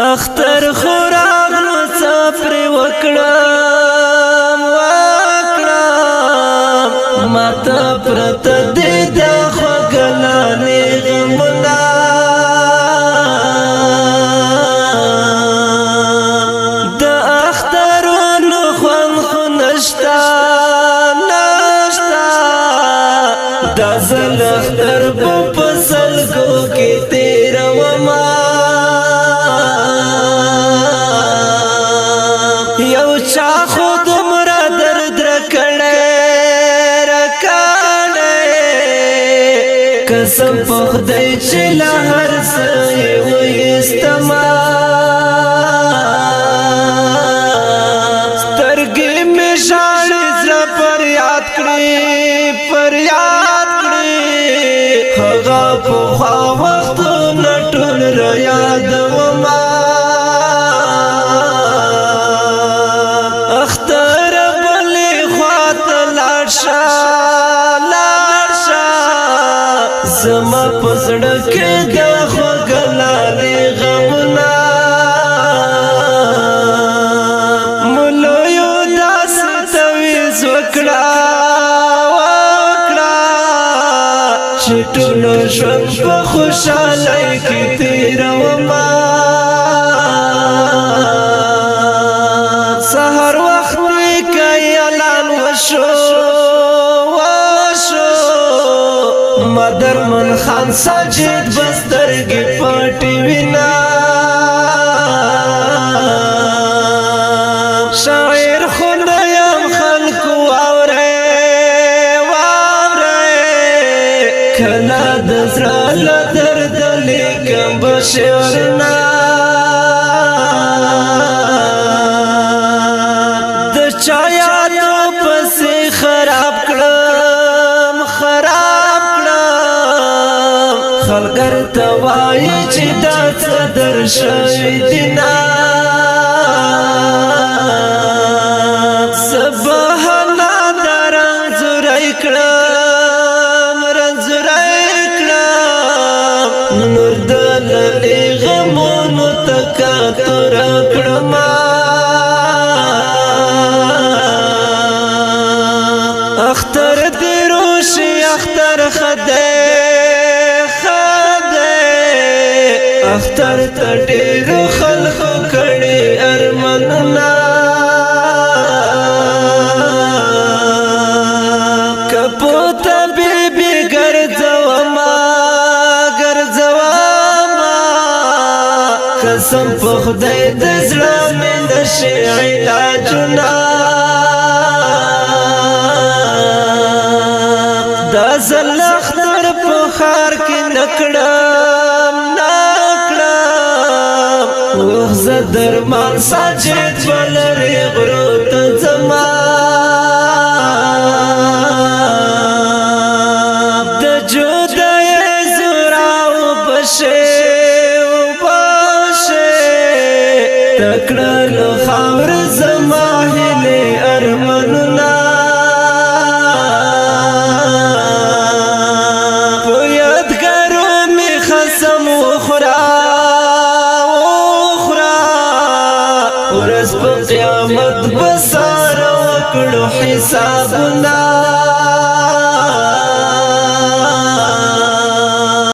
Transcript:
اختر خوراک نو سفر وکړم ماته پرته دې د خوګلانې غمنا د اخترونو خوند خو نشتا د زل اختر په پسلګو کې تیروما یو چا خود مرا درد رکړې قسم په خدای چې لا هر څه وېستما سترګې مې شاړې زړه پر یاد کړې هغه په وخت نټول را یادوما اختر بلې خواته لاړ شه زما په زړه کې د خوګلانې غمنا ملویو داسې تویز وکړه چې ټول ژوند په خوشحالۍ کې تیروما سحر وخت کې اعلان وشو مدرمن خان ساجد بسترګې پټې وینا شاعر خدایم خلق واورې کله د زړه له درد لیکم بشعرنا د چا یادو پسې خراب کړم خلګر ته وایي چې دا څه در شوي دي نه سبحانه دا رنځوری کړم نور د للې غمونو تکاتور کړم اختر دې روشي اختر خدای اختر ته ډېرو خلکو کړي ارمانونه کپو ته بیبي ګرځوما قسم په خدای د زړه مې نشي علاجونه دا زل اختر په ښار کې نکړم زه درمان ساجد ولرې غرو ته ځما د جدای زوراو بشه تکړه خاور زما هلې ارمانونه په یادګارو مې خصم وخورا ورځ په قیامت بسار وکړو حسابونه